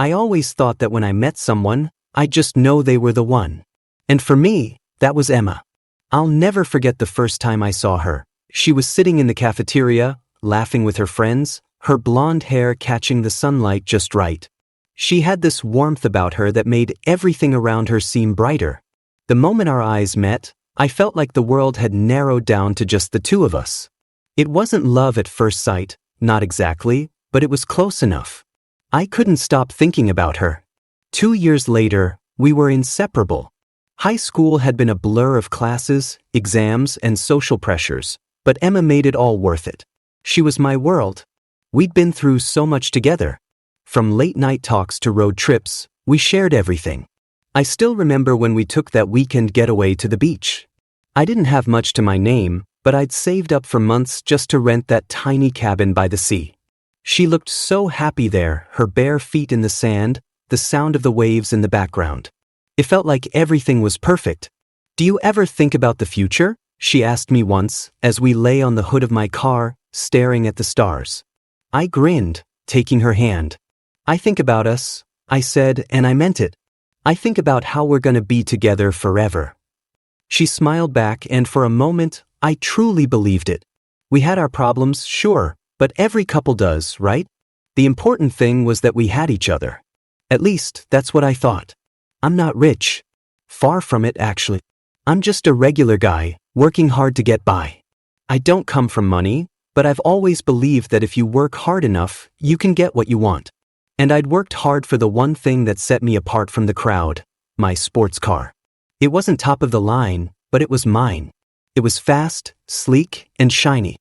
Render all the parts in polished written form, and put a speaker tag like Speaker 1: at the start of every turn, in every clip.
Speaker 1: I always thought that when I met someone, I'd just know they were the one. And for me, that was Emma. I'll never forget the first time I saw her. She was sitting in the cafeteria, laughing with her friends, her blonde hair catching the sunlight just right. She had this warmth about her that made everything around her seem brighter. The moment our eyes met, I felt like the world had narrowed down to just the two of us. It wasn't love at first sight, not exactly, but it was close enough. I couldn't stop thinking about her. 2 years later, we were inseparable. High school had been a blur of classes, exams, and social pressures, but Emma made it all worth it. She was my world. We'd been through so much together. From late-night talks to road trips, we shared everything. I still remember when we took that weekend getaway to the beach. I didn't have much to my name, but I'd saved up for months just to rent that tiny cabin by the sea. She looked so happy there, her bare feet in the sand, the sound of the waves in the background. It felt like everything was perfect. "Do you ever think about the future?" she asked me once, as we lay on the hood of my car, staring at the stars. I grinned, taking her hand. "I think about us," I said, and I meant it. "I think about how we're gonna be together forever." She smiled back, and for a moment, I truly believed it. We had our problems, sure, but every couple does, right? The important thing was that we had each other. At least, that's what I thought. I'm not rich. Far from it, actually. I'm just a regular guy, working hard to get by. I don't come from money, but I've always believed that if you work hard enough, you can get what you want. And I'd worked hard for the one thing that set me apart from the crowd, my sports car. It wasn't top of the line, but it was mine. It was fast, sleek, and shiny.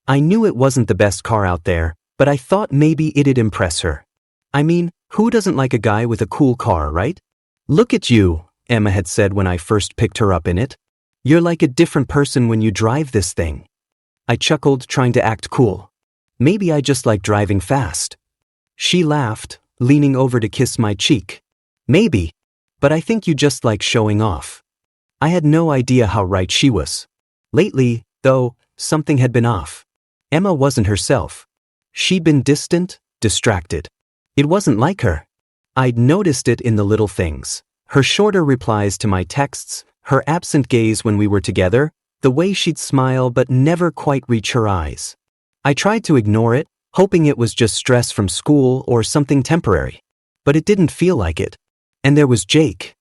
Speaker 1: I knew it wasn't the best car out there, but I thought maybe it'd impress her. I mean, who doesn't like a guy with a cool car, right? "Look at you," Emma had said when I first picked her up in it. "You're like a different person when you drive this thing." I chuckled, trying to act cool. "Maybe I just like driving fast." She laughed, leaning over to kiss my cheek. "Maybe, but I think you just like showing off." I had no idea how right she was. Lately, though, something had been off. Emma wasn't herself. She'd been distant, distracted. It wasn't like her. I'd noticed it in the little things. Her shorter replies to my texts, her absent gaze when we were together, the way she'd smile but never quite reach her eyes. I tried to ignore it, hoping it was just stress from school or something temporary. But it didn't feel like it. And there was Jake.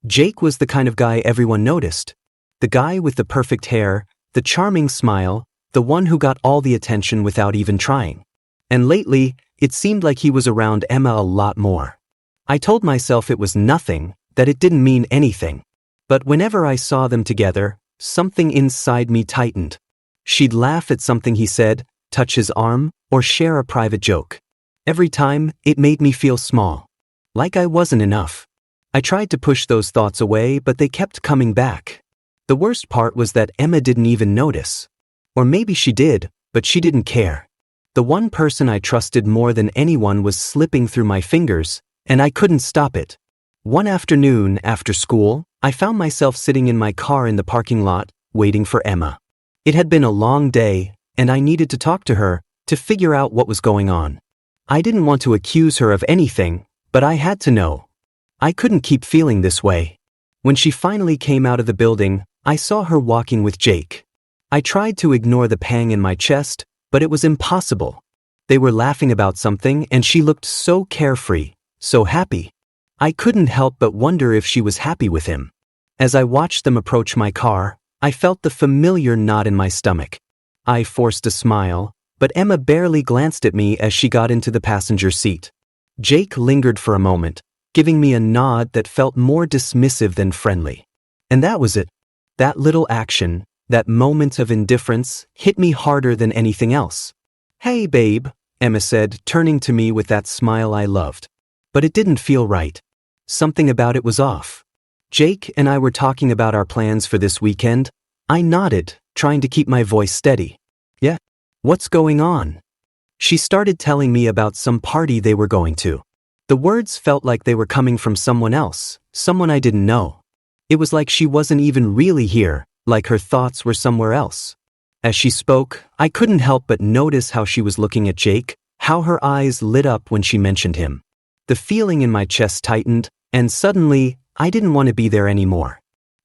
Speaker 1: Jake was the kind of guy everyone noticed. The guy with the perfect hair, the charming smile, the one who got all the attention without even trying. And lately, it seemed like he was around Emma a lot more. I told myself it was nothing, that it didn't mean anything. But whenever I saw them together, something inside me tightened. She'd laugh at something he said, touch his arm, or share a private joke. Every time, it made me feel small. Like I wasn't enough. I tried to push those thoughts away, but they kept coming back. The worst part was that Emma didn't even notice. Or maybe she did, but she didn't care. The one person I trusted more than anyone was slipping through my fingers, and I couldn't stop it. One afternoon, after school, I found myself sitting in my car in the parking lot, waiting for Emma. It had been a long day, and I needed to talk to her, to figure out what was going on. I didn't want to accuse her of anything, but I had to know. I couldn't keep feeling this way. When she finally came out of the building, I saw her walking with Jake. I tried to ignore the pang in my chest, but it was impossible. They were laughing about something, and she looked so carefree, so happy. I couldn't help but wonder if she was happy with him. As I watched them approach my car, I felt the familiar knot in my stomach. I forced a smile, but Emma barely glanced at me as she got into the passenger seat. Jake lingered for a moment, giving me a nod that felt more dismissive than friendly. And that was it. That little action, that moment of indifference, hit me harder than anything else. "Hey, babe," Emma said, turning to me with that smile I loved. But it didn't feel right. Something about it was off. Jake and I were talking about our plans for this weekend. I nodded, trying to keep my voice steady. "Yeah? What's going on?" She started telling me about some party they were going to. The words felt like they were coming from someone else, someone I didn't know. It was like she wasn't even really here, like her thoughts were somewhere else. As she spoke, I couldn't help but notice how she was looking at Jake, how her eyes lit up when she mentioned him. The feeling in my chest tightened, and suddenly, I didn't want to be there anymore.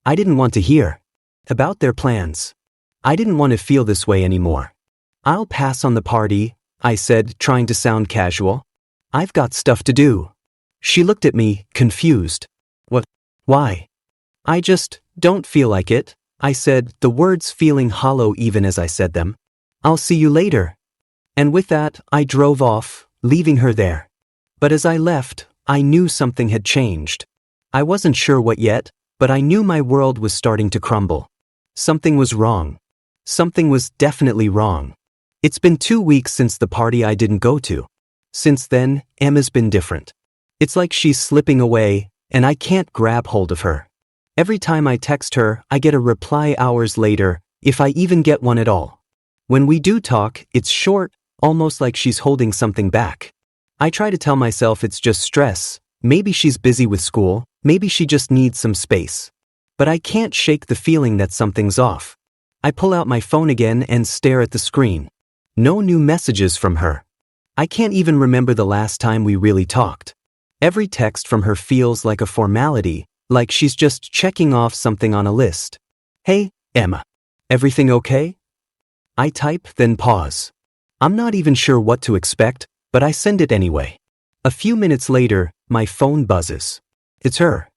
Speaker 1: I didn't want to hear about their plans. I didn't want to feel this way anymore. I'll pass on the party, I said, trying to sound casual. I've got stuff to do. She looked at me, confused. What? Why? I just don't feel like it, I said, the words feeling hollow even as I said them. I'll see you later. And with that, I drove off, leaving her there. But as I left, I knew something had changed. I wasn't sure what yet, but I knew my world was starting to crumble. Something was wrong. Something was definitely wrong. It's been 2 weeks since the party I didn't go to. Since then, Emma's been different. It's like she's slipping away, and I can't grab hold of her. Every time I text her, I get a reply hours later, if I even get one at all. When we do talk, it's short, almost like she's holding something back. I try to tell myself it's just stress, maybe she's busy with school, maybe she just needs some space. But I can't shake the feeling that something's off. I pull out my phone again and stare at the screen. No new messages from her. I can't even remember the last time we really talked. Every text from her feels like a formality, like she's just checking off something on a list. Hey, Emma. Everything okay? I type, then pause. I'm not even sure what to expect, but I send it anyway. A few minutes later, my phone buzzes. It's her.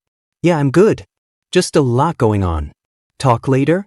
Speaker 1: Yeah, I'm good. Just a lot going on. Talk later?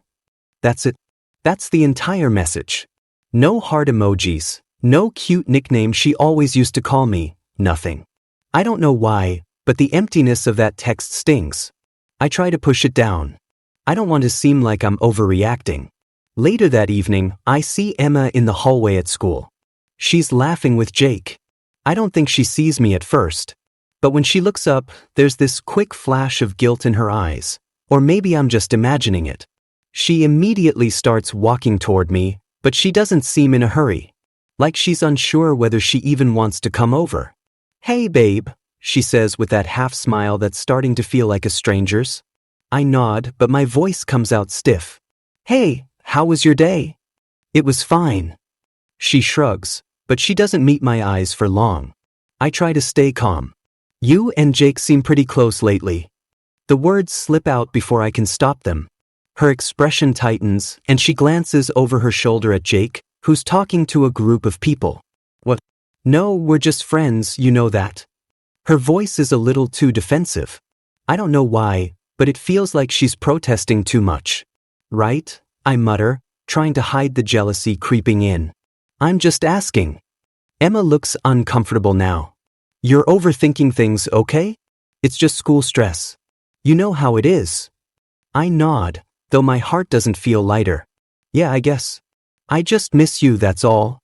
Speaker 1: That's it. That's the entire message. No heart emojis, no cute nickname she always used to call me, nothing. I don't know why, but the emptiness of that text stings. I try to push it down. I don't want to seem like I'm overreacting. Later that evening, I see Emma in the hallway at school. She's laughing with Jake. I don't think she sees me at first. But when she looks up, there's this quick flash of guilt in her eyes. Or maybe I'm just imagining it. She immediately starts walking toward me, but she doesn't seem in a hurry. Like she's unsure whether she even wants to come over. Hey babe, she says with that half smile that's starting to feel like a stranger's. I nod, but my voice comes out stiff. Hey, how was your day? It was fine. She shrugs, but she doesn't meet my eyes for long. I try to stay calm. You and Jake seem pretty close lately. The words slip out before I can stop them. Her expression tightens, and she glances over her shoulder at Jake, who's talking to a group of people. What? No, we're just friends, you know that. Her voice is a little too defensive. I don't know why, but it feels like she's protesting too much. Right? I mutter, trying to hide the jealousy creeping in. I'm just asking. Emma looks uncomfortable now. You're overthinking things, okay? It's just school stress. You know how it is. I nod, though my heart doesn't feel lighter. Yeah, I guess. I just miss you, that's all.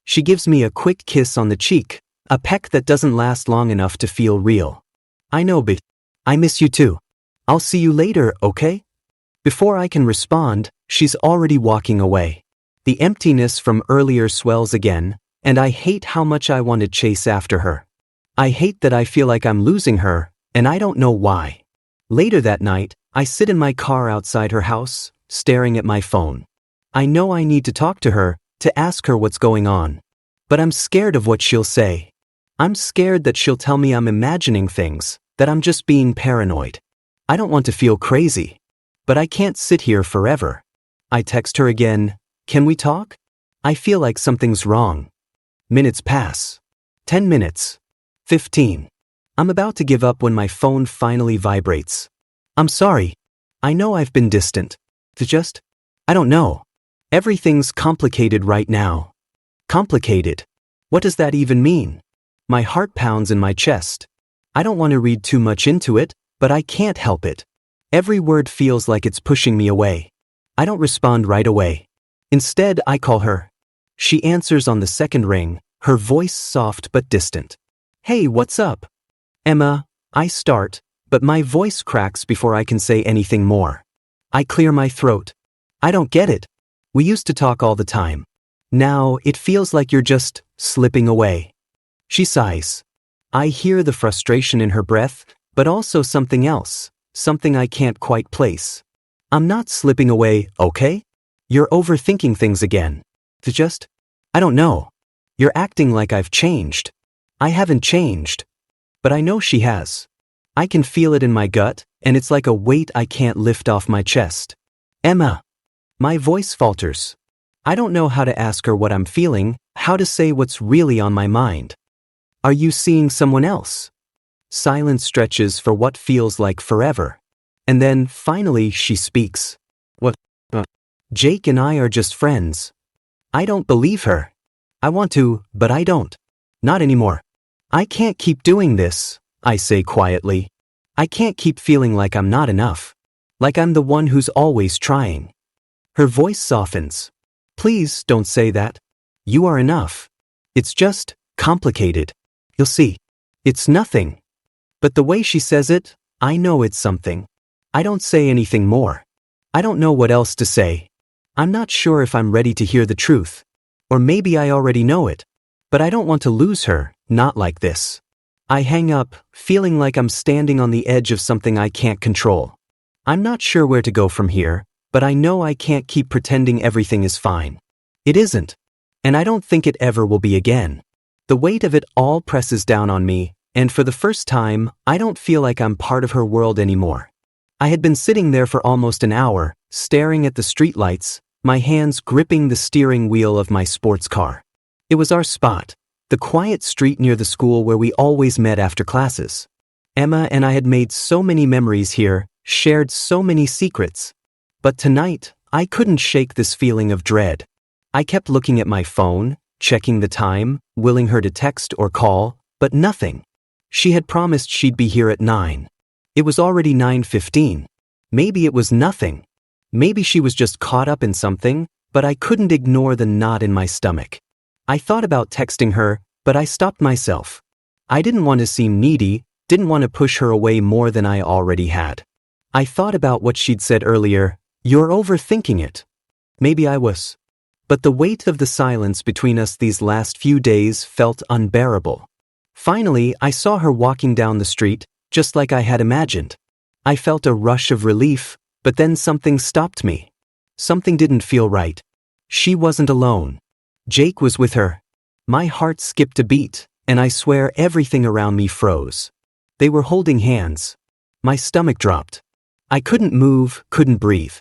Speaker 1: She gives me a quick kiss on the cheek, a peck that doesn't last long enough to feel real. I know, but I miss you too. I'll see you later, okay? Before I can respond, she's already walking away. The emptiness from earlier swells again, and I hate how much I want to chase after her. I hate that I feel like I'm losing her, and I don't know why. Later that night, I sit in my car outside her house, staring at my phone. I know I need to talk to her, to ask her what's going on. But I'm scared of what she'll say. I'm scared that she'll tell me I'm imagining things, that I'm just being paranoid. I don't want to feel crazy. But I can't sit here forever. I text her again. Can we talk? I feel like something's wrong. Minutes pass. 10 minutes. 15. I'm about to give up when my phone finally vibrates. I'm sorry. I know I've been distant. I don't know. Everything's complicated right now. Complicated. What does that even mean? My heart pounds in my chest. I don't want to read too much into it, but I can't help it. Every word feels like it's pushing me away. I don't respond right away. Instead, I call her. She answers on the second ring, her voice soft but distant. Hey, what's up? Emma, I start, but my voice cracks before I can say anything more. I clear my throat. I don't get it. We used to talk all the time. Now, it feels like you're just slipping away. She sighs. I hear the frustration in her breath, but also something else, something I can't quite place. I'm not slipping away, okay? You're overthinking things again. I don't know. You're acting like I've changed. I haven't changed. But I know she has. I can feel it in my gut, and it's like a weight I can't lift off my chest. Emma. My voice falters. I don't know how to ask her what I'm feeling, how to say what's really on my mind. Are you seeing someone else? Silence stretches for what feels like forever. And then, finally, she speaks. What? Jake and I are just friends. I don't believe her. I want to, but I don't. Not anymore. I can't keep doing this, I say quietly. I can't keep feeling like I'm not enough. Like I'm the one who's always trying. Her voice softens. Please don't say that. You are enough. It's just complicated. You'll see. It's nothing. But the way she says it, I know it's something. I don't say anything more. I don't know what else to say. I'm not sure if I'm ready to hear the truth. Or maybe I already know it. But I don't want to lose her, not like this. I hang up, feeling like I'm standing on the edge of something I can't control. I'm not sure where to go from here, but I know I can't keep pretending everything is fine. It isn't. And I don't think it ever will be again. The weight of it all presses down on me, and for the first time, I don't feel like I'm part of her world anymore. I had been sitting there for almost an hour, staring at the streetlights, my hands gripping the steering wheel of my sports car. It was our spot, the quiet street near the school where we always met after classes. Emma and I had made so many memories here, shared so many secrets. But tonight, I couldn't shake this feeling of dread. I kept looking at my phone, checking the time, willing her to text or call, but nothing. She had promised she'd be here at 9. It was already 9:15. Maybe it was nothing. Maybe she was just caught up in something, but I couldn't ignore the knot in my stomach. I thought about texting her, but I stopped myself. I didn't want to seem needy, didn't want to push her away more than I already had. I thought about what she'd said earlier. You're overthinking it. Maybe I was. But the weight of the silence between us these last few days felt unbearable. Finally, I saw her walking down the street, just like I had imagined. I felt a rush of relief, but then something stopped me. Something didn't feel right. She wasn't alone. Jake was with her. My heart skipped a beat, and I swear everything around me froze. They were holding hands. My stomach dropped. I couldn't move, couldn't breathe.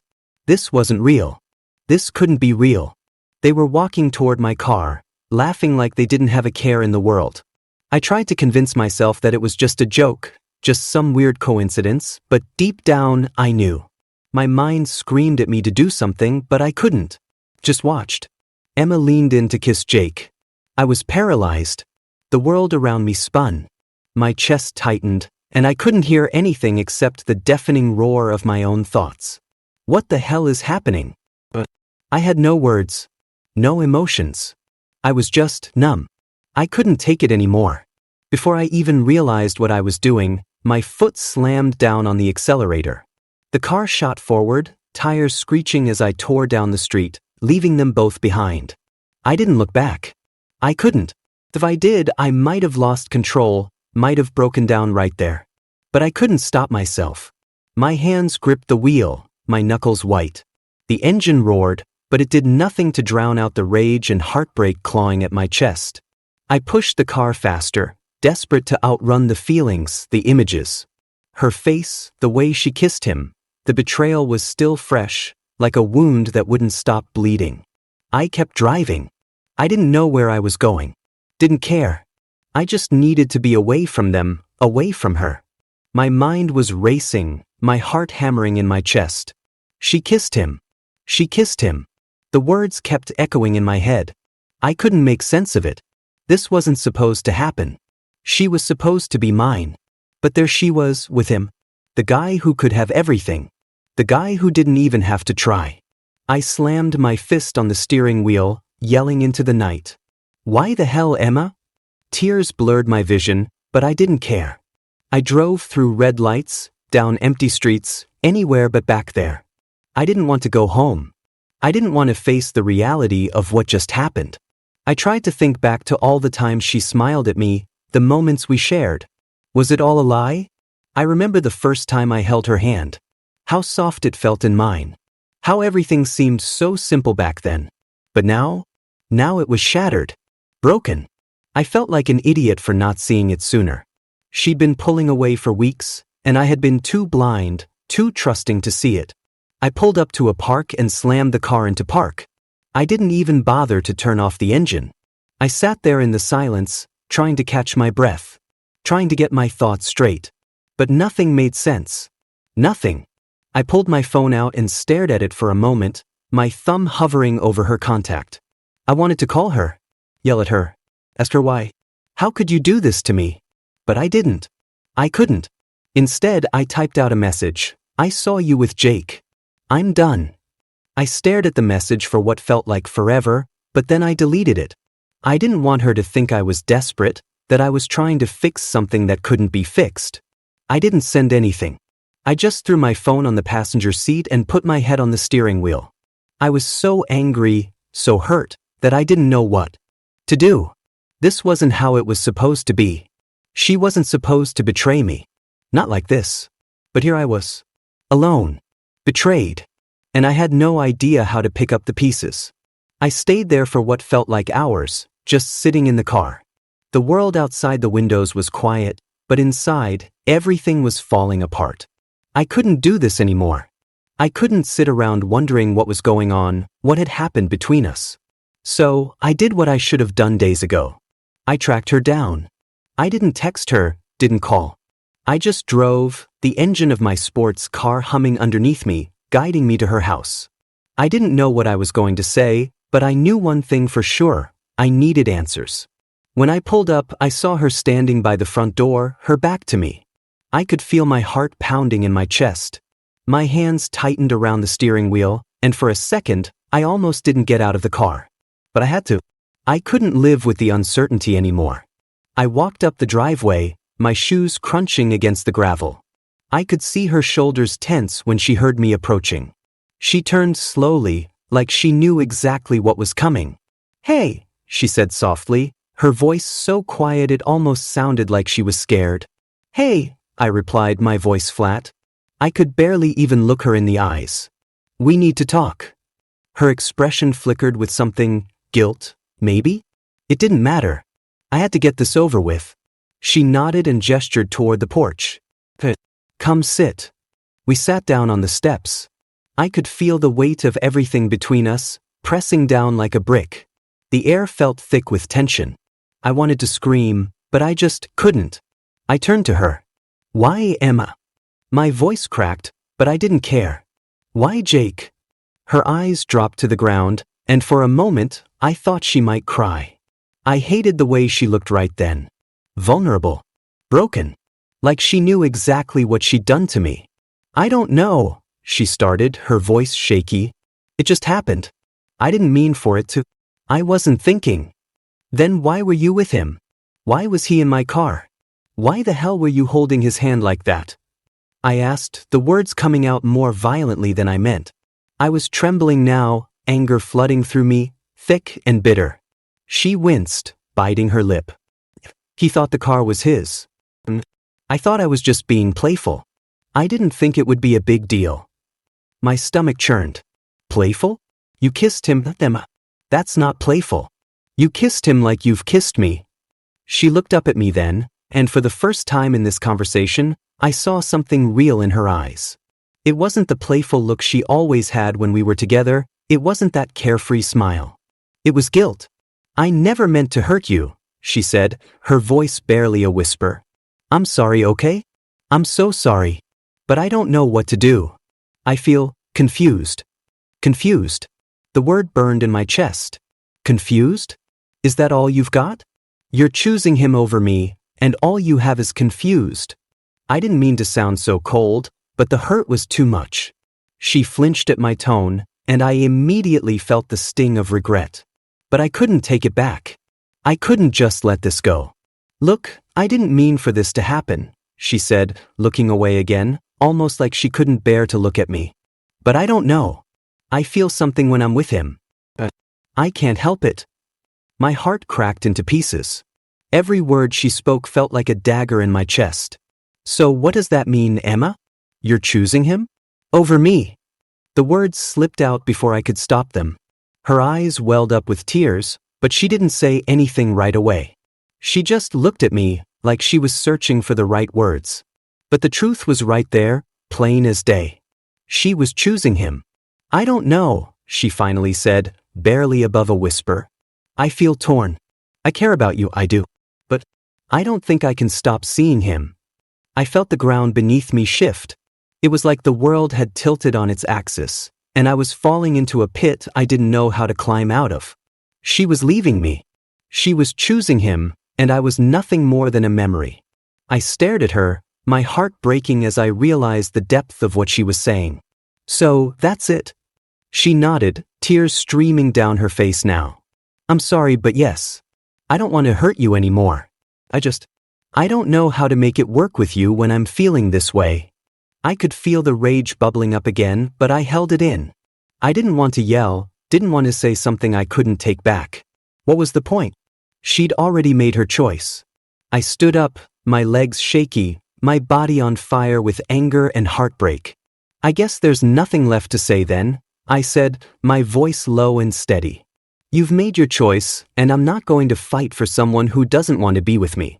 Speaker 1: This wasn't real. This couldn't be real. They were walking toward my car, laughing like they didn't have a care in the world. I tried to convince myself that it was just a joke, just some weird coincidence, but deep down, I knew. My mind screamed at me to do something, but I couldn't. Just watched. Emma leaned in to kiss Jake. I was paralyzed. The world around me spun. My chest tightened, and I couldn't hear anything except the deafening roar of my own thoughts. What the hell is happening? I had no words. No emotions. I was just numb. I couldn't take it anymore. Before I even realized what I was doing, my foot slammed down on the accelerator. The car shot forward, tires screeching as I tore down the street, leaving them both behind. I didn't look back. I couldn't. If I did, I might have lost control, might have broken down right there. But I couldn't stop myself. My hands gripped the wheel, my knuckles white. The engine roared, but it did nothing to drown out the rage and heartbreak clawing at my chest. I pushed the car faster, desperate to outrun the feelings, the images. Her face, the way she kissed him, the betrayal was still fresh, like a wound that wouldn't stop bleeding. I kept driving. I didn't know where I was going. Didn't care. I just needed to be away from them, away from her. My mind was racing, my heart hammering in my chest. She kissed him. She kissed him. The words kept echoing in my head. I couldn't make sense of it. This wasn't supposed to happen. She was supposed to be mine. But there she was, with him. The guy who could have everything. The guy who didn't even have to try. I slammed my fist on the steering wheel, yelling into the night. Why the hell, Emma? Tears blurred my vision, but I didn't care. I drove through red lights, down empty streets, anywhere but back there. I didn't want to go home. I didn't want to face the reality of what just happened. I tried to think back to all the times she smiled at me, the moments we shared. Was it all a lie? I remember the first time I held her hand. How soft it felt in mine. How everything seemed so simple back then. But now it was shattered. Broken. I felt like an idiot for not seeing it sooner. She'd been pulling away for weeks, and I had been too blind, too trusting to see it. I pulled up to a park and slammed the car into park. I didn't even bother to turn off the engine. I sat there in the silence, trying to catch my breath, trying to get my thoughts straight. But nothing made sense. Nothing. I pulled my phone out and stared at it for a moment, my thumb hovering over her contact. I wanted to call her, yell at her, ask her why. How could you do this to me? But I didn't. I couldn't. Instead, I typed out a message. I saw you with Jake. I'm done. I stared at the message for what felt like forever, but then I deleted it. I didn't want her to think I was desperate, that I was trying to fix something that couldn't be fixed. I didn't send anything. I just threw my phone on the passenger seat and put my head on the steering wheel. I was so angry, so hurt, that I didn't know what to do. This wasn't how it was supposed to be. She wasn't supposed to betray me. Not like this. But here I was. Alone. Betrayed. And I had no idea how to pick up the pieces. I stayed there for what felt like hours, just sitting in the car. The world outside the windows was quiet, but inside, everything was falling apart. I couldn't do this anymore. I couldn't sit around wondering what was going on, what had happened between us. So, I did what I should have done days ago. I tracked her down. I didn't text her, didn't call. I just drove, the engine of my sports car humming underneath me, guiding me to her house. I didn't know what I was going to say, but I knew one thing for sure. I needed answers. When I pulled up, I saw her standing by the front door, her back to me. I could feel my heart pounding in my chest. My hands tightened around the steering wheel, and for a second, I almost didn't get out of the car. But I had to. I couldn't live with the uncertainty anymore. I walked up the driveway, my shoes crunching against the gravel. I could see her shoulders tense when she heard me approaching. She turned slowly, like she knew exactly what was coming. "Hey," she said softly, her voice so quiet it almost sounded like she was scared. "Hey," I replied, my voice flat. I could barely even look her in the eyes. "We need to talk." Her expression flickered with something, guilt, maybe? It didn't matter. I had to get this over with. She nodded and gestured toward the porch. "Come sit." We sat down on the steps. I could feel the weight of everything between us, pressing down like a brick. The air felt thick with tension. I wanted to scream, but I just couldn't. I turned to her. "Why, Emma?" My voice cracked, but I didn't care. "Why, Jake?" Her eyes dropped to the ground, and for a moment, I thought she might cry. I hated the way she looked right then. Vulnerable. Broken. Like she knew exactly what she'd done to me. "I don't know," she started, her voice shaky. "It just happened. I didn't mean for it to. I wasn't thinking." "Then why were you with him? Why was he in my car? Why the hell were you holding his hand like that?" I asked, the words coming out more violently than I meant. I was trembling now, anger flooding through me, thick and bitter. She winced, biting her lip. "He thought the car was his. I thought I was just being playful. I didn't think it would be a big deal." My stomach churned. "Playful? You kissed him, Emma. That's not playful. You kissed him like you've kissed me." She looked up at me then, and for the first time in this conversation, I saw something real in her eyes. It wasn't the playful look she always had when we were together, it wasn't that carefree smile. It was guilt. "I never meant to hurt you," she said, her voice barely a whisper. "I'm sorry, okay? I'm so sorry. But I don't know what to do. I feel confused." Confused. The word burned in my chest. Confused? Is that all you've got? You're choosing him over me, and all you have is confused. I didn't mean to sound so cold, but the hurt was too much. She flinched at my tone, and I immediately felt the sting of regret. But I couldn't take it back. I couldn't just let this go. "Look, I didn't mean for this to happen," she said, looking away again, almost like she couldn't bear to look at me. "But I don't know. I feel something when I'm with him. But I can't help it." My heart cracked into pieces. Every word she spoke felt like a dagger in my chest. "So what does that mean, Emma? You're choosing him? Over me?" The words slipped out before I could stop them. Her eyes welled up with tears, but she didn't say anything right away. She just looked at me, like she was searching for the right words. But the truth was right there, plain as day. She was choosing him. "I don't know," she finally said, barely above a whisper. "I feel torn. I care about you, I do. But I don't think I can stop seeing him." I felt the ground beneath me shift. It was like the world had tilted on its axis, and I was falling into a pit I didn't know how to climb out of. She was leaving me. She was choosing him, and I was nothing more than a memory. I stared at her, my heart breaking as I realized the depth of what she was saying. "So, that's it?" She nodded, tears streaming down her face now. "I'm sorry, but yes. I don't want to hurt you anymore. I don't know how to make it work with you when I'm feeling this way." I could feel the rage bubbling up again, but I held it in. I didn't want to yell, didn't want to say something I couldn't take back. What was the point? She'd already made her choice. I stood up, my legs shaky, my body on fire with anger and heartbreak. "I guess there's nothing left to say then," I said, my voice low and steady. "You've made your choice, and I'm not going to fight for someone who doesn't want to be with me."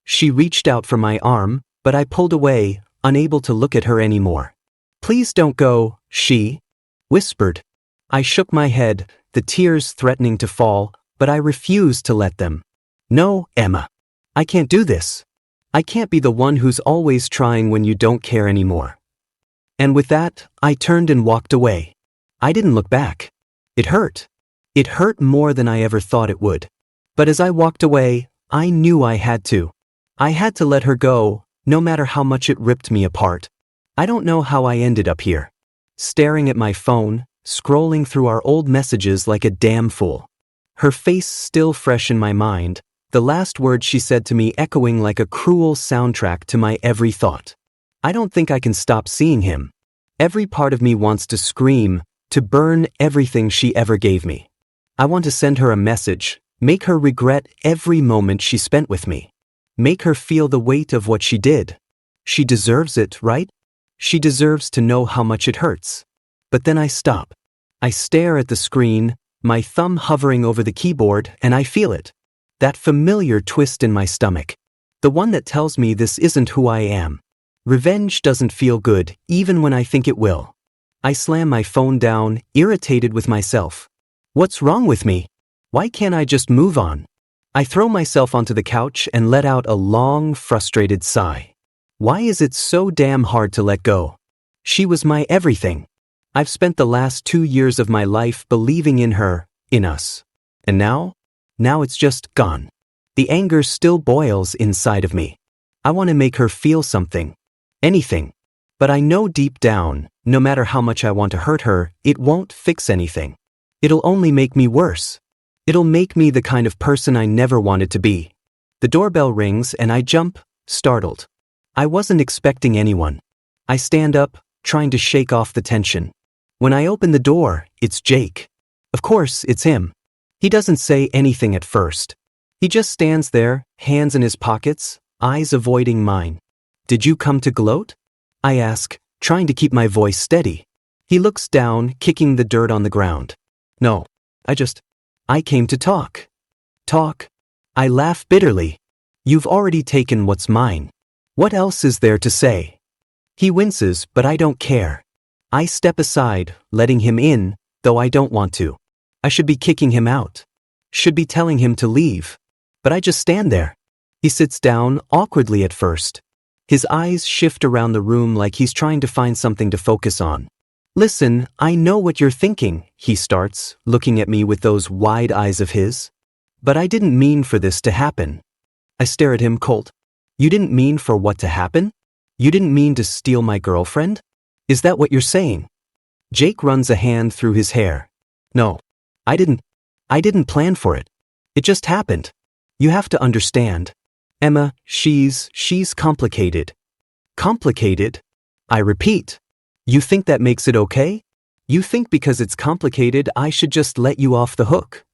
Speaker 1: She reached out for my arm, but I pulled away, unable to look at her anymore. "Please don't go," she whispered. I shook my head, the tears threatening to fall, but I refused to let them. "No, Emma. I can't do this. I can't be the one who's always trying when you don't care anymore." And with that, I turned and walked away. I didn't look back. It hurt. It hurt more than I ever thought it would. But as I walked away, I knew I had to. I had to let her go, no matter how much it ripped me apart. I don't know how I ended up here, staring at my phone, scrolling through our old messages like a damn fool. Her face still fresh in my mind, the last words she said to me echoing like a cruel soundtrack to my every thought. I don't think I can stop seeing him. Every part of me wants to scream, to burn everything she ever gave me. I want to send her a message, make her regret every moment she spent with me. Make her feel the weight of what she did. She deserves it, right? She deserves to know how much it hurts. But then I stop. I stare at the screen, my thumb hovering over the keyboard, and I feel it. That familiar twist in my stomach. The one that tells me this isn't who I am. Revenge doesn't feel good, even when I think it will. I slam my phone down, irritated with myself. What's wrong with me? Why can't I just move on? I throw myself onto the couch and let out a long, frustrated sigh. Why is it so damn hard to let go? She was my everything. I've spent the last 2 years of my life believing in her, in us. And now it's just gone. The anger still boils inside of me. I want to make her feel something. Anything. But I know deep down, no matter how much I want to hurt her, it won't fix anything. It'll only make me worse. It'll make me the kind of person I never wanted to be. The doorbell rings and I jump, startled. I wasn't expecting anyone. I stand up, trying to shake off the tension. When I open the door, it's Jake. Of course, it's him. He doesn't say anything at first. He just stands there, hands in his pockets, eyes avoiding mine. "Did you come to gloat?" I ask, trying to keep my voice steady. He looks down, kicking the dirt on the ground. "No, I came to talk." "Talk?" I laugh bitterly. "You've already taken what's mine. What else is there to say?" He winces, but I don't care. I step aside, letting him in, though I don't want to. I should be kicking him out. Should be telling him to leave. But I just stand there. He sits down, awkwardly at first. His eyes shift around the room like he's trying to find something to focus on. "Listen, I know what you're thinking," he starts, looking at me with those wide eyes of his. "But I didn't mean for this to happen." I stare at him cold. "You didn't mean for what to happen? You didn't mean to steal my girlfriend? Is that what you're saying?" Jake runs a hand through his hair. "No, I didn't plan for it. It just happened. You have to understand. Emma, she's complicated." "Complicated?" I repeat. "You think that makes it okay? You think because it's complicated I should just let you off the hook?"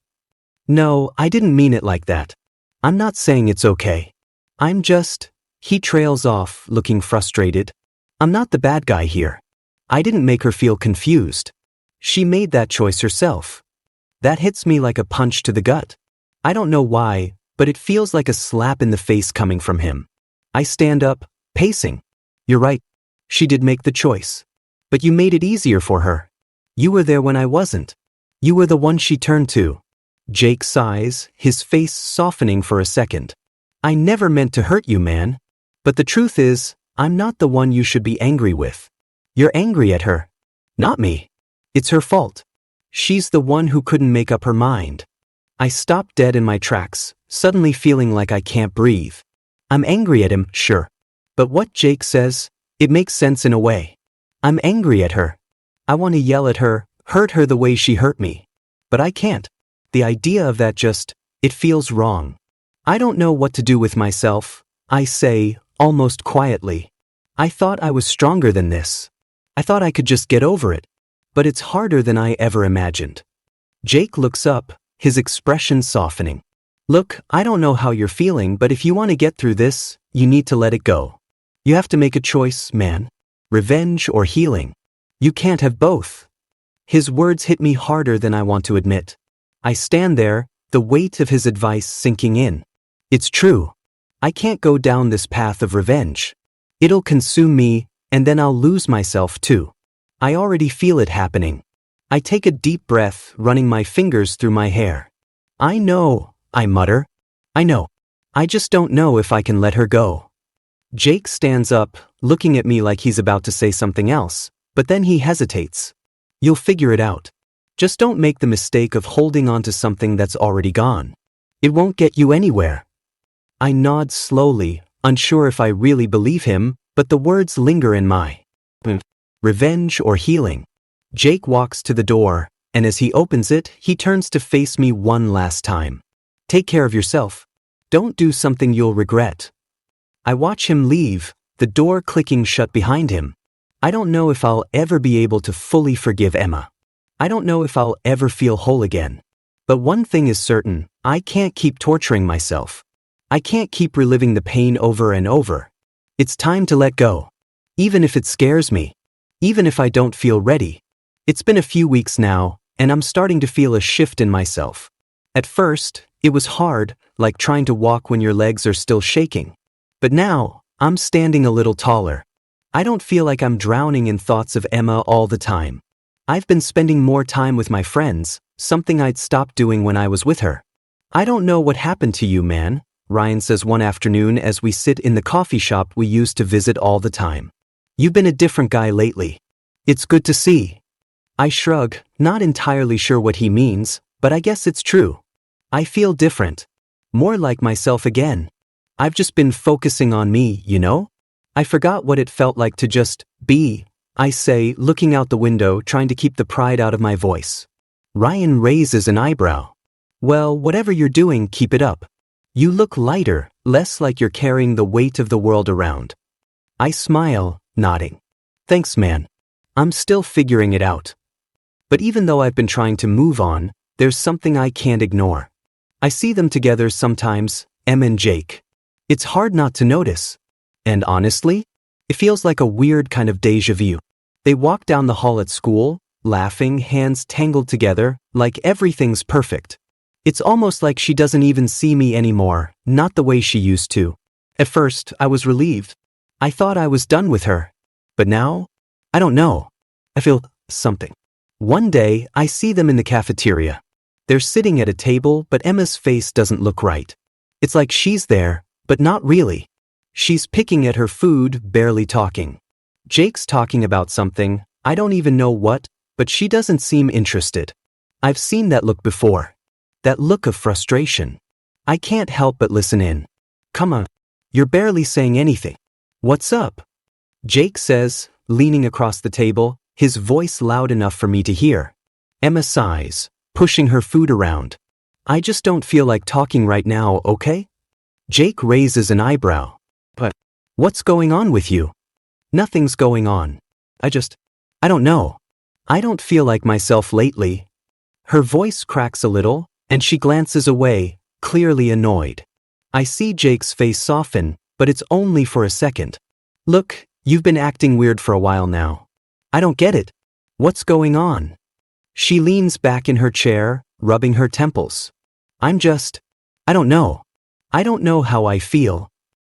Speaker 1: "No, I didn't mean it like that. I'm not saying it's okay. I'm just..." He trails off, looking frustrated. "I'm not the bad guy here. I didn't make her feel confused. She made that choice herself." That hits me like a punch to the gut. I don't know why, but it feels like a slap in the face coming from him. I stand up, pacing. You're right. She did make the choice. But you made it easier for her. You were there when I wasn't. You were the one she turned to. Jake sighs, his face softening for a second. I never meant to hurt you, man. But the truth is, I'm not the one you should be angry with. You're angry at her. Not me. It's her fault. She's the one who couldn't make up her mind. I stop dead in my tracks, suddenly feeling like I can't breathe. I'm angry at him, sure. But what Jake says, it makes sense in a way. I'm angry at her. I want to yell at her, hurt her the way she hurt me. But I can't. The idea of that it feels wrong. I don't know what to do with myself, I say, almost quietly. I thought I was stronger than this. I thought I could just get over it. But it's harder than I ever imagined. Jake looks up, his expression softening. Look, I don't know how you're feeling, but if you want to get through this, you need to let it go. You have to make a choice, man. Revenge or healing. You can't have both. His words hit me harder than I want to admit. I stand there, the weight of his advice sinking in. It's true. I can't go down this path of revenge. It'll consume me, and then I'll lose myself too. I already feel it happening. I take a deep breath, running my fingers through my hair. I know, I mutter. I know. I just don't know if I can let her go. Jake stands up, looking at me like he's about to say something else, but then he hesitates. You'll figure it out. Just don't make the mistake of holding on to something that's already gone. It won't get you anywhere. I nod slowly, unsure if I really believe him, but the words linger in my revenge or healing. Jake walks to the door, and as he opens it, he turns to face me one last time. Take care of yourself. Don't do something you'll regret. I watch him leave, the door clicking shut behind him. I don't know if I'll ever be able to fully forgive Emma. I don't know if I'll ever feel whole again. But one thing is certain, I can't keep torturing myself. I can't keep reliving the pain over and over. It's time to let go. Even if it scares me. Even if I don't feel ready. It's been a few weeks now, and I'm starting to feel a shift in myself. At first, it was hard, like trying to walk when your legs are still shaking. But now, I'm standing a little taller. I don't feel like I'm drowning in thoughts of Emma all the time. I've been spending more time with my friends, something I'd stopped doing when I was with her. I don't know what happened to you, man, Ryan says one afternoon as we sit in the coffee shop we used to visit all the time. You've been a different guy lately. It's good to see. I shrug, not entirely sure what he means, but I guess it's true. I feel different. More like myself again. I've just been focusing on me, you know? I forgot what it felt like to just be, I say, looking out the window, trying to keep the pride out of my voice. Ryan raises an eyebrow. Well, whatever you're doing, keep it up. You look lighter, less like you're carrying the weight of the world around. I smile, nodding. Thanks, man. I'm still figuring it out. But even though I've been trying to move on, there's something I can't ignore. I see them together sometimes, Em and Jake. It's hard not to notice. And honestly, it feels like a weird kind of déjà vu. They walk down the hall at school, laughing, hands tangled together, like everything's perfect. It's almost like she doesn't even see me anymore, not the way she used to. At first, I was relieved. I thought I was done with her. But now, I don't know. I feel something. One day, I see them in the cafeteria. They're sitting at a table, but Emma's face doesn't look right. It's like she's there, but not really. She's picking at her food, barely talking. Jake's talking about something, I don't even know what, but she doesn't seem interested. I've seen that look before. That look of frustration. I can't help but listen in. Come on. You're barely saying anything. What's up? Jake says, leaning across the table, his voice loud enough for me to hear. Emma sighs, pushing her food around. I just don't feel like talking right now, okay? Jake raises an eyebrow. But what's going on with you? Nothing's going on. I don't know. I don't feel like myself lately. Her voice cracks a little, and she glances away, clearly annoyed. I see Jake's face soften, but it's only for a second. Look, you've been acting weird for a while now. I don't get it. What's going on? She leans back in her chair, rubbing her temples. I don't know. I don't know how I feel.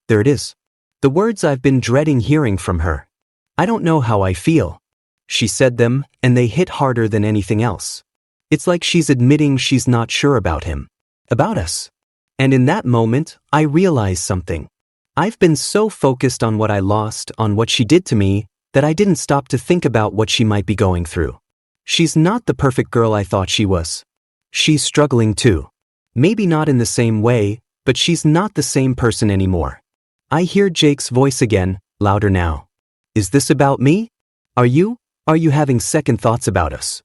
Speaker 1: There it is. The words I've been dreading hearing from her. I don't know how I feel. She said them, and they hit harder than anything else. It's like she's admitting she's not sure about him. About us. And in that moment, I realized something. I've been so focused on what I lost, on what she did to me, that I didn't stop to think about what she might be going through. She's not the perfect girl I thought she was. She's struggling too. Maybe not in the same way, but she's not the same person anymore. I hear Jake's voice again, louder now. Is this about me? Are you having second thoughts about us?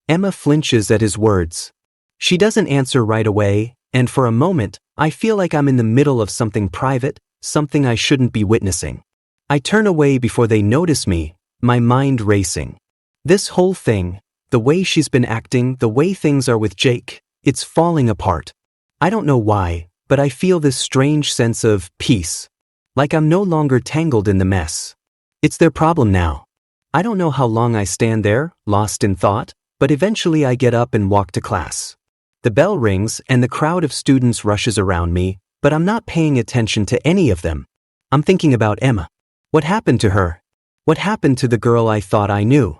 Speaker 1: Emma flinches at his words. She doesn't answer right away, and for a moment, I feel like I'm in the middle of something private, something I shouldn't be witnessing. I turn away before they notice me, my mind racing. This whole thing, the way she's been acting, the way things are with Jake, it's falling apart. I don't know why, but I feel this strange sense of peace. Like I'm no longer tangled in the mess. It's their problem now. I don't know how long I stand there, lost in thought, but eventually I get up and walk to class. The bell rings and the crowd of students rushes around me, but I'm not paying attention to any of them. I'm thinking about Emma. What happened to her? What happened to the girl I thought I knew?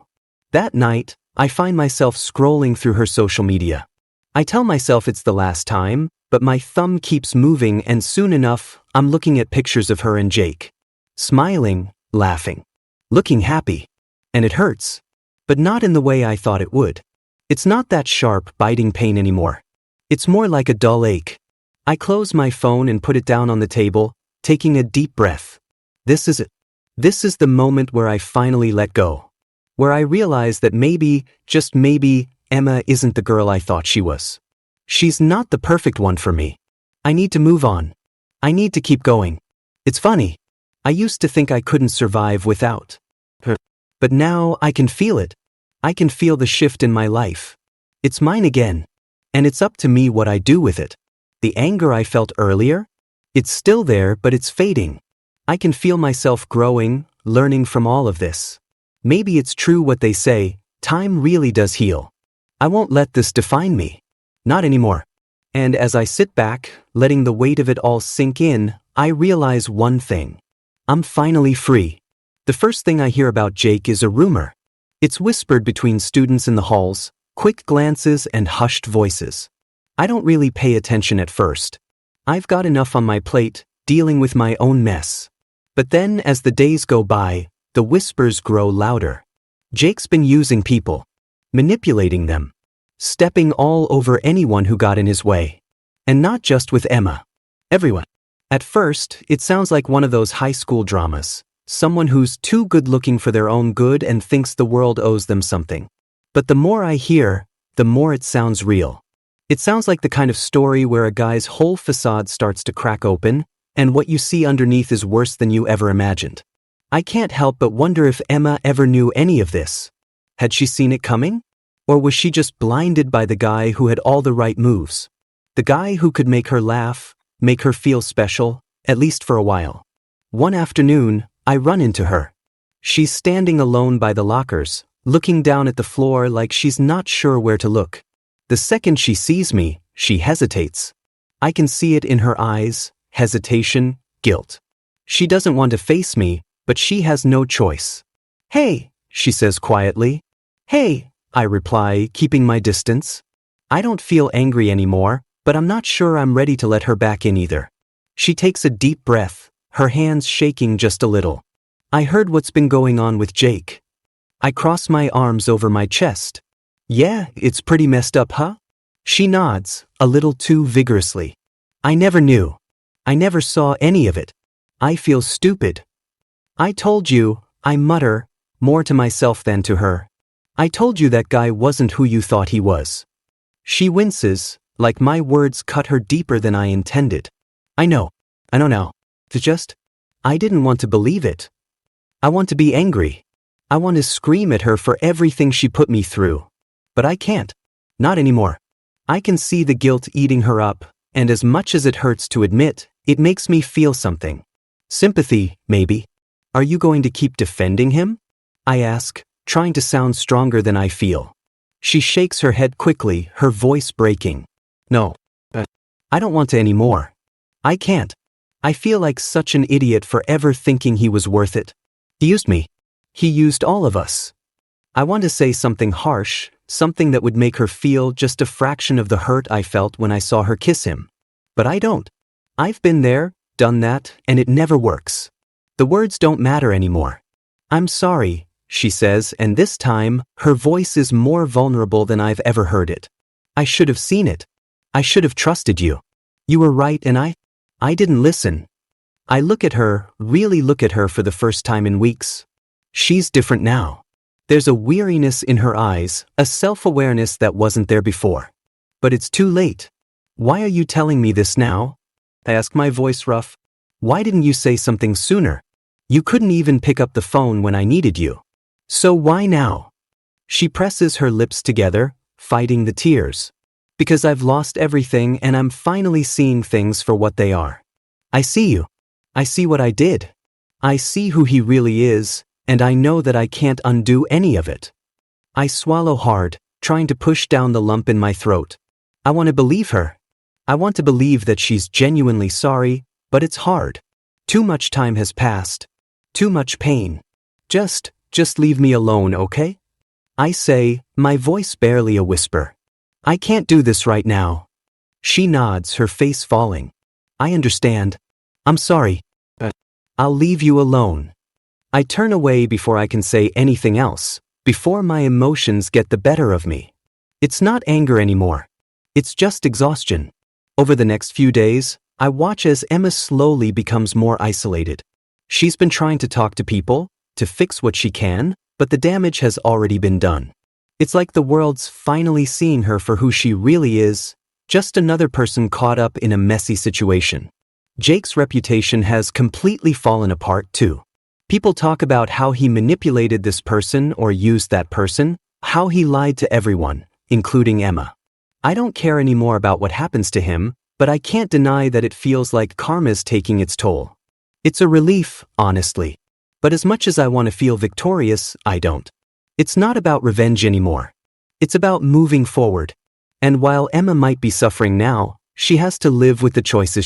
Speaker 1: That night, I find myself scrolling through her social media. I tell myself it's the last time, but my thumb keeps moving and soon enough, I'm looking at pictures of her and Jake. Smiling, laughing, looking happy. And it hurts. But not in the way I thought it would. It's not that sharp, biting pain anymore. It's more like a dull ache. I close my phone and put it down on the table, taking a deep breath. This is it. This is the moment where I finally let go. Where I realize that maybe, just maybe, Emma isn't the girl I thought she was. She's not the perfect one for me. I need to move on. I need to keep going. It's funny. I used to think I couldn't survive without her. But now I can feel it. I can feel the shift in my life. It's mine again. And it's up to me what I do with it. The anger I felt earlier? It's still there, but it's fading. I can feel myself growing, learning from all of this. Maybe it's true what they say, time really does heal. I won't let this define me. Not anymore. And as I sit back, letting the weight of it all sink in, I realize one thing. I'm finally free. The first thing I hear about Jake is a rumor. It's whispered between students in the halls, quick glances and hushed voices. I don't really pay attention at first. I've got enough on my plate, dealing with my own mess. But then as the days go by, the whispers grow louder. Jake's been using people, manipulating them, stepping all over anyone who got in his way. And not just with Emma. Everyone. At first, it sounds like one of those high school dramas. Someone who's too good looking for their own good and thinks the world owes them something. But the more I hear, the more it sounds real. It sounds like the kind of story where a guy's whole facade starts to crack open, and what you see underneath is worse than you ever imagined. I can't help but wonder if Emma ever knew any of this. Had she seen it coming? Or was she just blinded by the guy who had all the right moves? The guy who could make her laugh, make her feel special, at least for a while. One afternoon, I run into her. She's standing alone by the lockers, looking down at the floor like she's not sure where to look. The second she sees me, she hesitates. I can see it in her eyes, hesitation, guilt. She doesn't want to face me, but she has no choice. "Hey," she says quietly. "Hey," I reply, keeping my distance. I don't feel angry anymore, but I'm not sure I'm ready to let her back in either. She takes a deep breath, her hands shaking just a little. "I heard what's been going on with Jake." I cross my arms over my chest. "Yeah, it's pretty messed up, huh?" She nods, a little too vigorously. "I never knew. I never saw any of it. I feel stupid." "I told you," I mutter, more to myself than to her. "I told you that guy wasn't who you thought he was." She winces, like my words cut her deeper than I intended. I know now. I didn't want to believe it. I want to be angry. I want to scream at her for everything she put me through. But I can't. Not anymore. I can see the guilt eating her up, and as much as it hurts to admit, it makes me feel something. Sympathy, maybe. "Are you going to keep defending him?" I ask, trying to sound stronger than I feel. She shakes her head quickly, her voice breaking. "No. I don't want to anymore. I can't. I feel like such an idiot for ever thinking he was worth it. He used me. He used all of us. I want to say something harsh, something that would make her feel just a fraction of the hurt I felt when I saw her kiss him. But I don't. I've been there, done that, and it never works. The words don't matter anymore. I'm sorry, she says, and this time, her voice is more vulnerable than I've ever heard it. I should have seen it. I should have trusted you. You were right and I didn't listen. I look at her, really look at her for the first time in weeks. She's different now. There's a weariness in her eyes, a self-awareness that wasn't there before. But it's too late. Why are you telling me this now? I ask, my voice rough. Why didn't you say something sooner? You couldn't even pick up the phone when I needed you. So why now? She presses her lips together, fighting the tears. Because I've lost everything and I'm finally seeing things for what they are. I see you. I see what I did. I see who he really is, and I know that I can't undo any of it. I swallow hard, trying to push down the lump in my throat. I want to believe her. I want to believe that she's genuinely sorry, but it's hard. Too much time has passed. Too much pain. Just leave me alone, okay? I say, my voice barely a whisper. I can't do this right now. She nods, her face falling. I understand. I'm sorry. I'll leave you alone. I turn away before I can say anything else, before my emotions get the better of me. It's not anger anymore. It's just exhaustion. Over the next few days, I watch as Emma slowly becomes more isolated. She's been trying to talk to people, to fix what she can, but the damage has already been done. It's like the world's finally seeing her for who she really is, just another person caught up in a messy situation. Jake's reputation has completely fallen apart too. People talk about how he manipulated this person or used that person, how he lied to everyone, including Emma. I don't care anymore about what happens to him, but I can't deny that it feels like karma's taking its toll. It's a relief, honestly. But as much as I want to feel victorious, I don't. It's not about revenge anymore. It's about moving forward. And while Emma might be suffering now, she has to live with the choices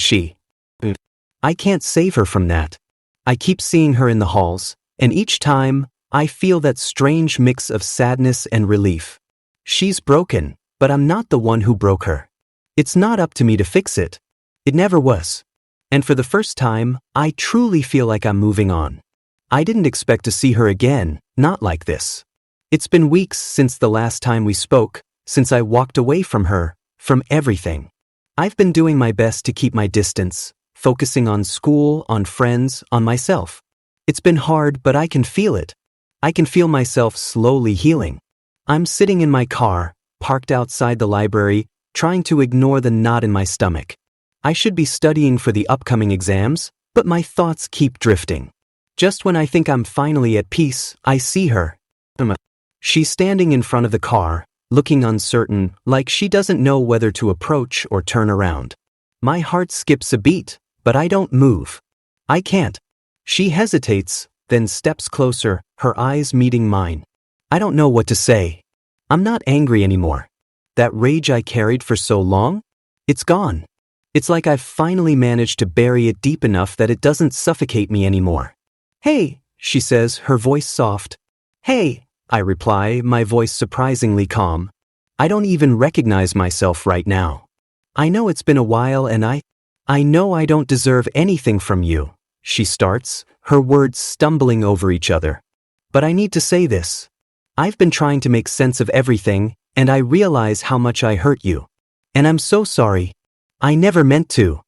Speaker 1: I can't save her from that. I keep seeing her in the halls, and each time, I feel that strange mix of sadness and relief. She's broken, but I'm not the one who broke her. It's not up to me to fix it. It never was. And for the first time, I truly feel like I'm moving on. I didn't expect to see her again, not like this. It's been weeks since the last time we spoke, since I walked away from her, from everything. I've been doing my best to keep my distance, focusing on school, on friends, on myself. It's been hard, but I can feel it. I can feel myself slowly healing. I'm sitting in my car, parked outside the library, trying to ignore the knot in my stomach. I should be studying for the upcoming exams, but my thoughts keep drifting. Just when I think I'm finally at peace, I see her. She's standing in front of the car, looking uncertain, like she doesn't know whether to approach or turn around. My heart skips a beat, but I don't move. I can't. She hesitates, then steps closer, her eyes meeting mine. I don't know what to say. I'm not angry anymore. That rage I carried for so long? It's gone. It's like I've finally managed to bury it deep enough that it doesn't suffocate me anymore. Hey, she says, her voice soft. Hey, I reply, my voice surprisingly calm. I don't even recognize myself right now. I know it's been a while and I know I don't deserve anything from you, she starts, her words stumbling over each other. But I need to say this. I've been trying to make sense of everything, and I realize how much I hurt you. And I'm so sorry. I never meant to.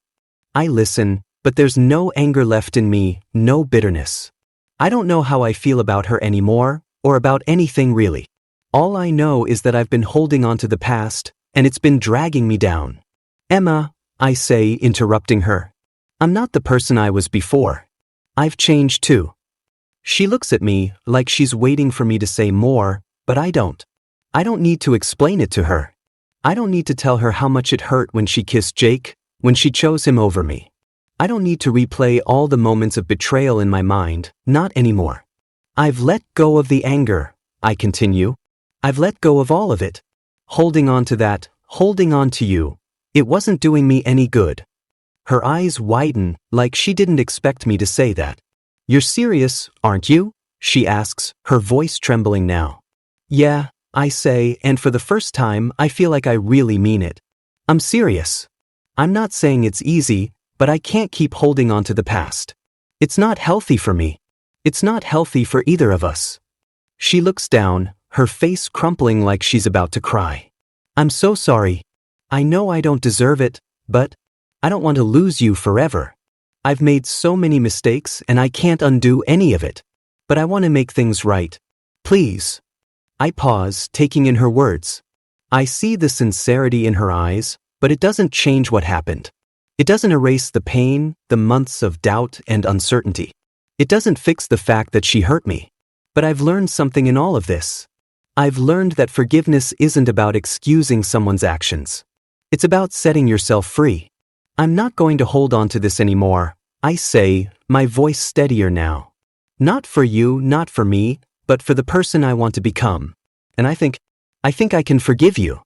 Speaker 1: I listen, but there's no anger left in me, no bitterness. I don't know how I feel about her anymore, or about anything really. All I know is that I've been holding on to the past, and it's been dragging me down. Emma, I say, interrupting her. I'm not the person I was before. I've changed too. She looks at me like she's waiting for me to say more, but I don't. I don't need to explain it to her. I don't need to tell her how much it hurt when she kissed Jake, when she chose him over me. I don't need to replay all the moments of betrayal in my mind, not anymore. I've let go of the anger, I continue. I've let go of all of it. Holding on to that, holding on to you, it wasn't doing me any good. Her eyes widen, like she didn't expect me to say that. You're serious, aren't you? She asks, her voice trembling now. Yeah, I say, and for the first time I feel like I really mean it. I'm serious. I'm not saying it's easy, but I can't keep holding on to the past. It's not healthy for me. It's not healthy for either of us. She looks down, her face crumpling like she's about to cry. I'm so sorry. I know I don't deserve it, but I don't want to lose you forever. I've made so many mistakes and I can't undo any of it. But I want to make things right. Please. I pause, taking in her words. I see the sincerity in her eyes, but it doesn't change what happened. It doesn't erase the pain, the months of doubt and uncertainty. It doesn't fix the fact that she hurt me. But I've learned something in all of this. I've learned that forgiveness isn't about excusing someone's actions. It's about setting yourself free. I'm not going to hold on to this anymore, I say, my voice steadier now. Not for you, not for me, but for the person I want to become. And I think I can forgive you.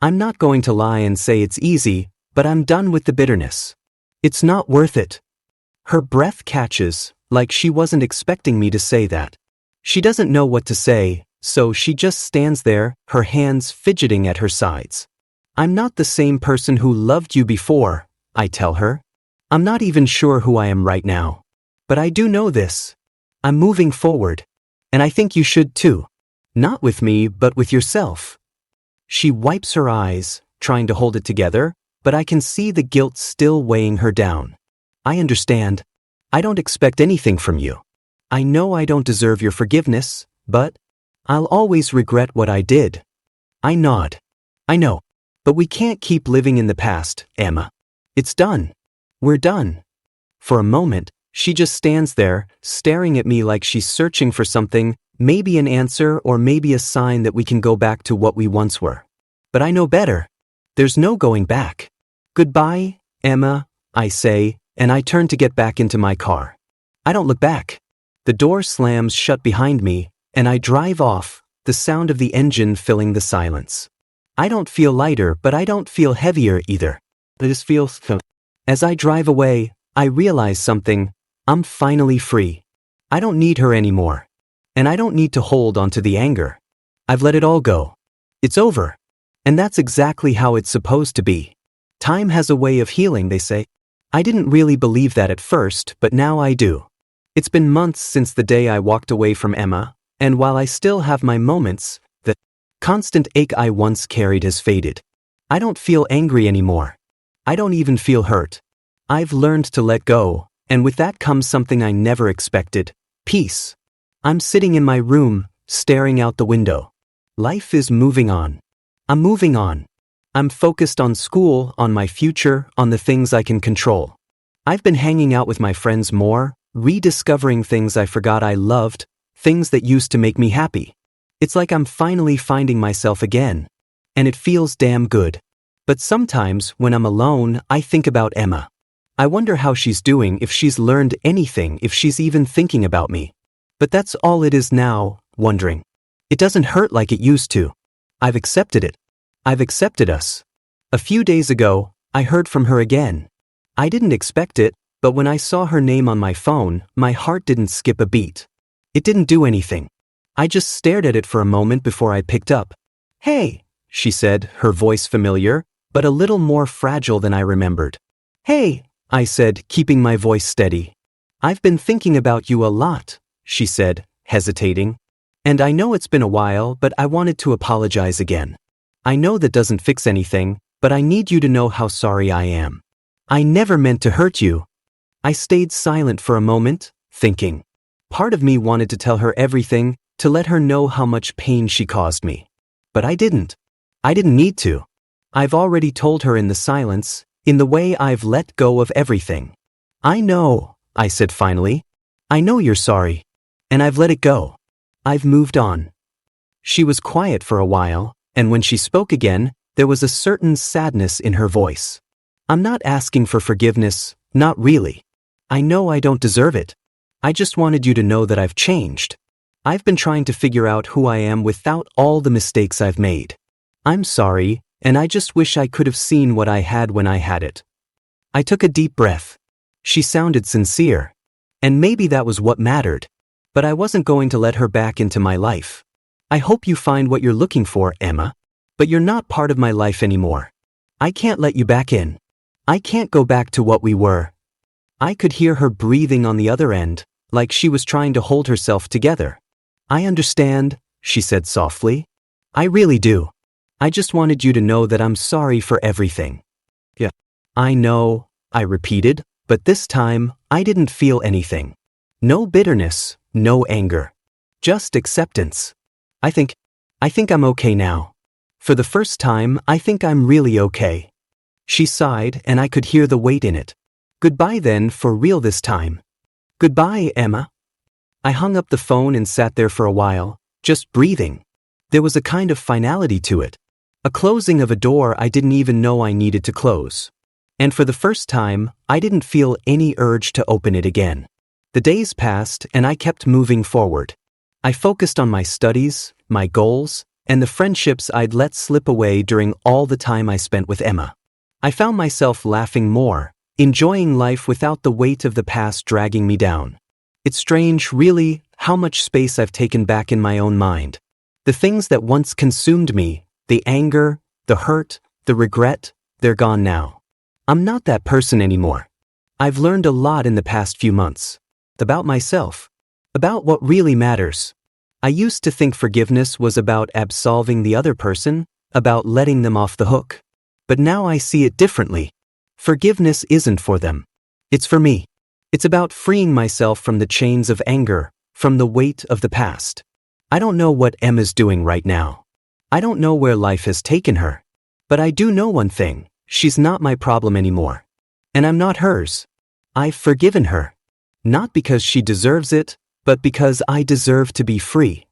Speaker 1: I'm not going to lie and say it's easy, but I'm done with the bitterness. It's not worth it. Her breath catches, like she wasn't expecting me to say that. She doesn't know what to say, so she just stands there, her hands fidgeting at her sides. I'm not the same person who loved you before, I tell her. I'm not even sure who I am right now. But I do know this. I'm moving forward. And I think you should too. Not with me, but with yourself. She wipes her eyes, trying to hold it together, but I can see the guilt still weighing her down. I understand. I don't expect anything from you. I know I don't deserve your forgiveness, but I'll always regret what I did. I nod. I know. But we can't keep living in the past, Emma. It's done. We're done. For a moment, she just stands there, staring at me like she's searching for something, maybe an answer or maybe a sign that we can go back to what we once were. But I know better. There's no going back. Goodbye, Emma, I say, and I turn to get back into my car. I don't look back. The door slams shut behind me, and I drive off, the sound of the engine filling the silence. I don't feel lighter, but I don't feel heavier either. I just feel... As I drive away, I realize something. I'm finally free. I don't need her anymore. And I don't need to hold on to the anger. I've let it all go. It's over. And that's exactly how it's supposed to be. Time has a way of healing, they say. I didn't really believe that at first, but now I do. It's been months since the day I walked away from Emma, and while I still have my moments, the constant ache I once carried has faded. I don't feel angry anymore. I don't even feel hurt. I've learned to let go, and with that comes something I never expected: peace. I'm sitting in my room, staring out the window. Life is moving on. I'm moving on. I'm focused on school, on my future, on the things I can control. I've been hanging out with my friends more, rediscovering things I forgot I loved, things that used to make me happy. It's like I'm finally finding myself again. And it feels damn good. But sometimes, when I'm alone, I think about Emma. I wonder how she's doing, if she's learned anything, if she's even thinking about me. But that's all it is now, wondering. It doesn't hurt like it used to. I've accepted it. I've accepted us. A few days ago, I heard from her again. I didn't expect it, but when I saw her name on my phone, my heart didn't skip a beat. It didn't do anything. I just stared at it for a moment before I picked up. Hey, she said, her voice familiar, but a little more fragile than I remembered. Hey, I said, keeping my voice steady. I've been thinking about you a lot, she said, hesitating. And I know it's been a while, but I wanted to apologize again. I know that doesn't fix anything, but I need you to know how sorry I am. I never meant to hurt you. I stayed silent for a moment, thinking. Part of me wanted to tell her everything, to let her know how much pain she caused me. But I didn't. I didn't need to. I've already told her in the silence, in the way I've let go of everything. I know, I said finally. I know you're sorry. And I've let it go. I've moved on. She was quiet for a while, and when she spoke again, there was a certain sadness in her voice. I'm not asking for forgiveness, not really. I know I don't deserve it. I just wanted you to know that I've changed. I've been trying to figure out who I am without all the mistakes I've made. I'm sorry, and I just wish I could have seen what I had when I had it. I took a deep breath. She sounded sincere. And maybe that was what mattered. But I wasn't going to let her back into my life. I hope you find what you're looking for, Emma. But you're not part of my life anymore. I can't let you back in. I can't go back to what we were. I could hear her breathing on the other end, like she was trying to hold herself together. I understand, she said softly. I really do. I just wanted you to know that I'm sorry for everything. Yeah. I know, I repeated, but this time, I didn't feel anything. No bitterness, no anger. Just acceptance. I think I'm okay now. For the first time, I think I'm really okay. She sighed, and I could hear the weight in it. Goodbye then, for real this time. Goodbye, Emma. I hung up the phone and sat there for a while, just breathing. There was a kind of finality to it. A closing of a door I didn't even know I needed to close. And for the first time, I didn't feel any urge to open it again. The days passed, and I kept moving forward. I focused on my studies, my goals, and the friendships I'd let slip away during all the time I spent with Emma. I found myself laughing more, enjoying life without the weight of the past dragging me down. It's strange, really, how much space I've taken back in my own mind. The things that once consumed me, the anger, the hurt, the regret, they're gone now. I'm not that person anymore. I've learned a lot in the past few months. About myself. About what really matters. I used to think forgiveness was about absolving the other person, about letting them off the hook. But now I see it differently. Forgiveness isn't for them. It's for me. It's about freeing myself from the chains of anger, from the weight of the past. I don't know what Emma's doing right now. I don't know where life has taken her. But I do know one thing, she's not my problem anymore. And I'm not hers. I've forgiven her. Not because she deserves it, but because I deserve to be free.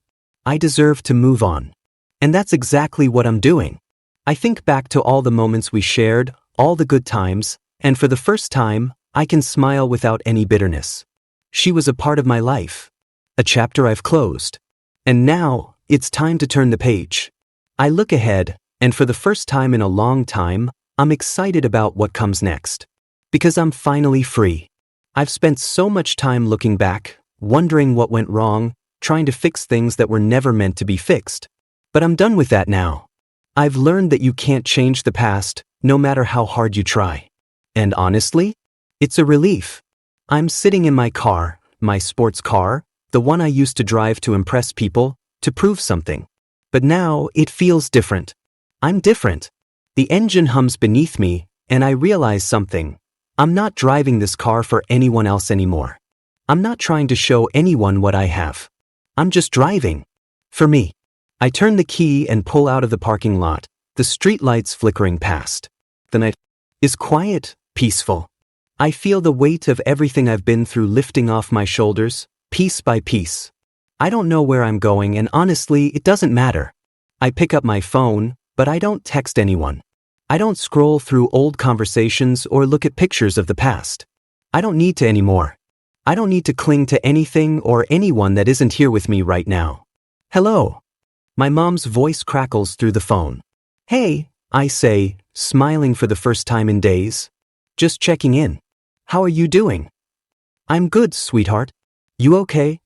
Speaker 1: I deserve to move on. And that's exactly what I'm doing. I think back to all the moments we shared, all the good times, and for the first time, I can smile without any bitterness. She was a part of my life. A chapter I've closed. And now, it's time to turn the page. I look ahead, and for the first time in a long time, I'm excited about what comes next. Because I'm finally free. I've spent so much time looking back, wondering what went wrong, trying to fix things that were never meant to be fixed. But I'm done with that now. I've learned that you can't change the past, no matter how hard you try. And honestly, it's a relief. I'm sitting in my car, my sports car, the one I used to drive to impress people, to prove something. But now it feels different. I'm different. The engine hums beneath me, and I realize something. I'm not driving this car for anyone else anymore. I'm not trying to show anyone what I have. I'm just driving. For me. I turn the key and pull out of the parking lot, the streetlights flickering past. The night is quiet, peaceful. I feel the weight of everything I've been through lifting off my shoulders, piece by piece. I don't know where I'm going, and honestly, it doesn't matter. I pick up my phone, but I don't text anyone. I don't scroll through old conversations or look at pictures of the past. I don't need to anymore. I don't need to cling to anything or anyone that isn't here with me right now. Hello. My mom's voice crackles through the phone. Hey, I say, smiling for the first time in days. Just checking in. How are you doing? I'm good, sweetheart. You okay?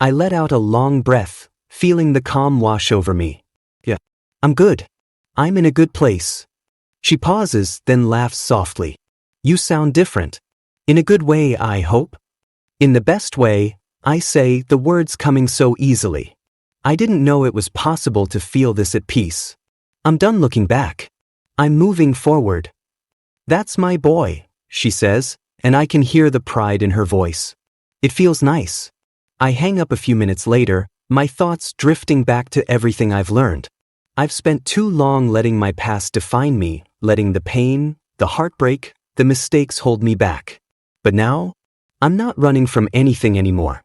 Speaker 1: I let out a long breath, feeling the calm wash over me. Yeah. I'm good. I'm in a good place. She pauses, then laughs softly. You sound different. In a good way, I hope. In the best way, I say, the words coming so easily. I didn't know it was possible to feel this at peace. I'm done looking back. I'm moving forward. That's my boy, she says, and I can hear the pride in her voice. It feels nice. I hang up a few minutes later, my thoughts drifting back to everything I've learned. I've spent too long letting my past define me, letting the pain, the heartbreak, the mistakes hold me back. But now, I'm not running from anything anymore.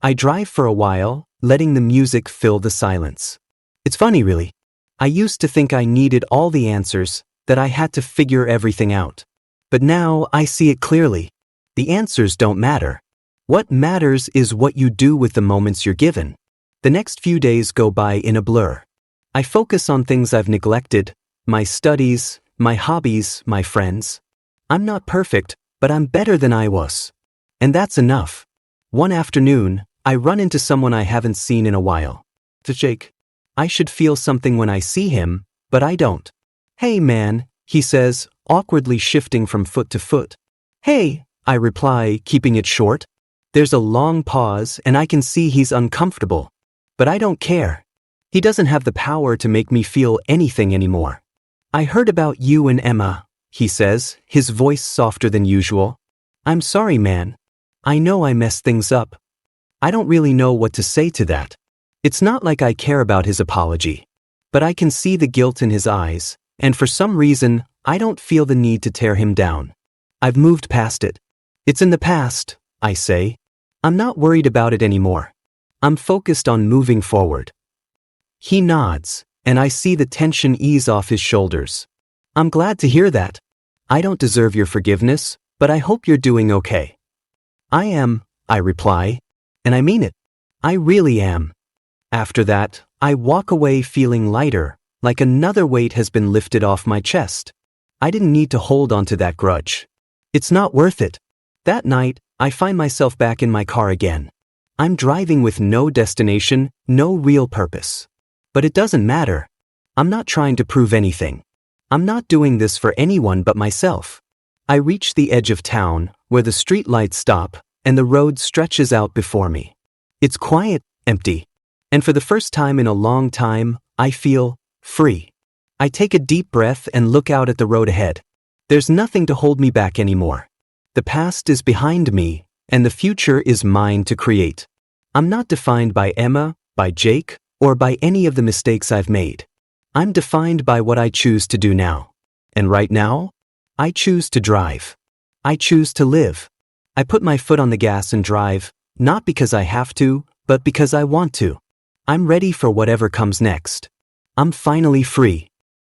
Speaker 1: I drive for a while, letting the music fill the silence. It's funny, really. I used to think I needed all the answers, that I had to figure everything out. But now I see it clearly. The answers don't matter. What matters is what you do with the moments you're given. The next few days go by in a blur. I focus on things I've neglected, my studies, my hobbies, my friends. I'm not perfect, but I'm better than I was. And that's enough. One afternoon, I run into someone I haven't seen in a while. To Jake. I should feel something when I see him, but I don't. Hey man, he says, awkwardly shifting from foot to foot. Hey, I reply, keeping it short. There's a long pause and I can see he's uncomfortable. But I don't care. He doesn't have the power to make me feel anything anymore. I heard about you and Emma, he says, his voice softer than usual. I'm sorry, man. I know I messed things up. I don't really know what to say to that. It's not like I care about his apology. But I can see the guilt in his eyes, and for some reason, I don't feel the need to tear him down. I've moved past it. It's in the past, I say. I'm not worried about it anymore. I'm focused on moving forward. He nods, and I see the tension ease off his shoulders. I'm glad to hear that. I don't deserve your forgiveness, but I hope you're doing okay. I am, I reply. And I mean it. I really am. After that, I walk away feeling lighter, like another weight has been lifted off my chest. I didn't need to hold on to that grudge. It's not worth it. That night, I find myself back in my car again. I'm driving with no destination, no real purpose. But it doesn't matter. I'm not trying to prove anything. I'm not doing this for anyone but myself. I reach the edge of town, where the street lights stop, and the road stretches out before me. It's quiet, empty. And for the first time in a long time, I feel free. I take a deep breath and look out at the road ahead. There's nothing to hold me back anymore. The past is behind me, and the future is mine to create. I'm not defined by Emma, by Jake, or by any of the mistakes I've made. I'm defined by what I choose to do now. And right now, I choose to drive. I choose to live. I put my foot on the gas and drive, not because I have to, but because I want to. I'm ready for whatever comes next. I'm finally free.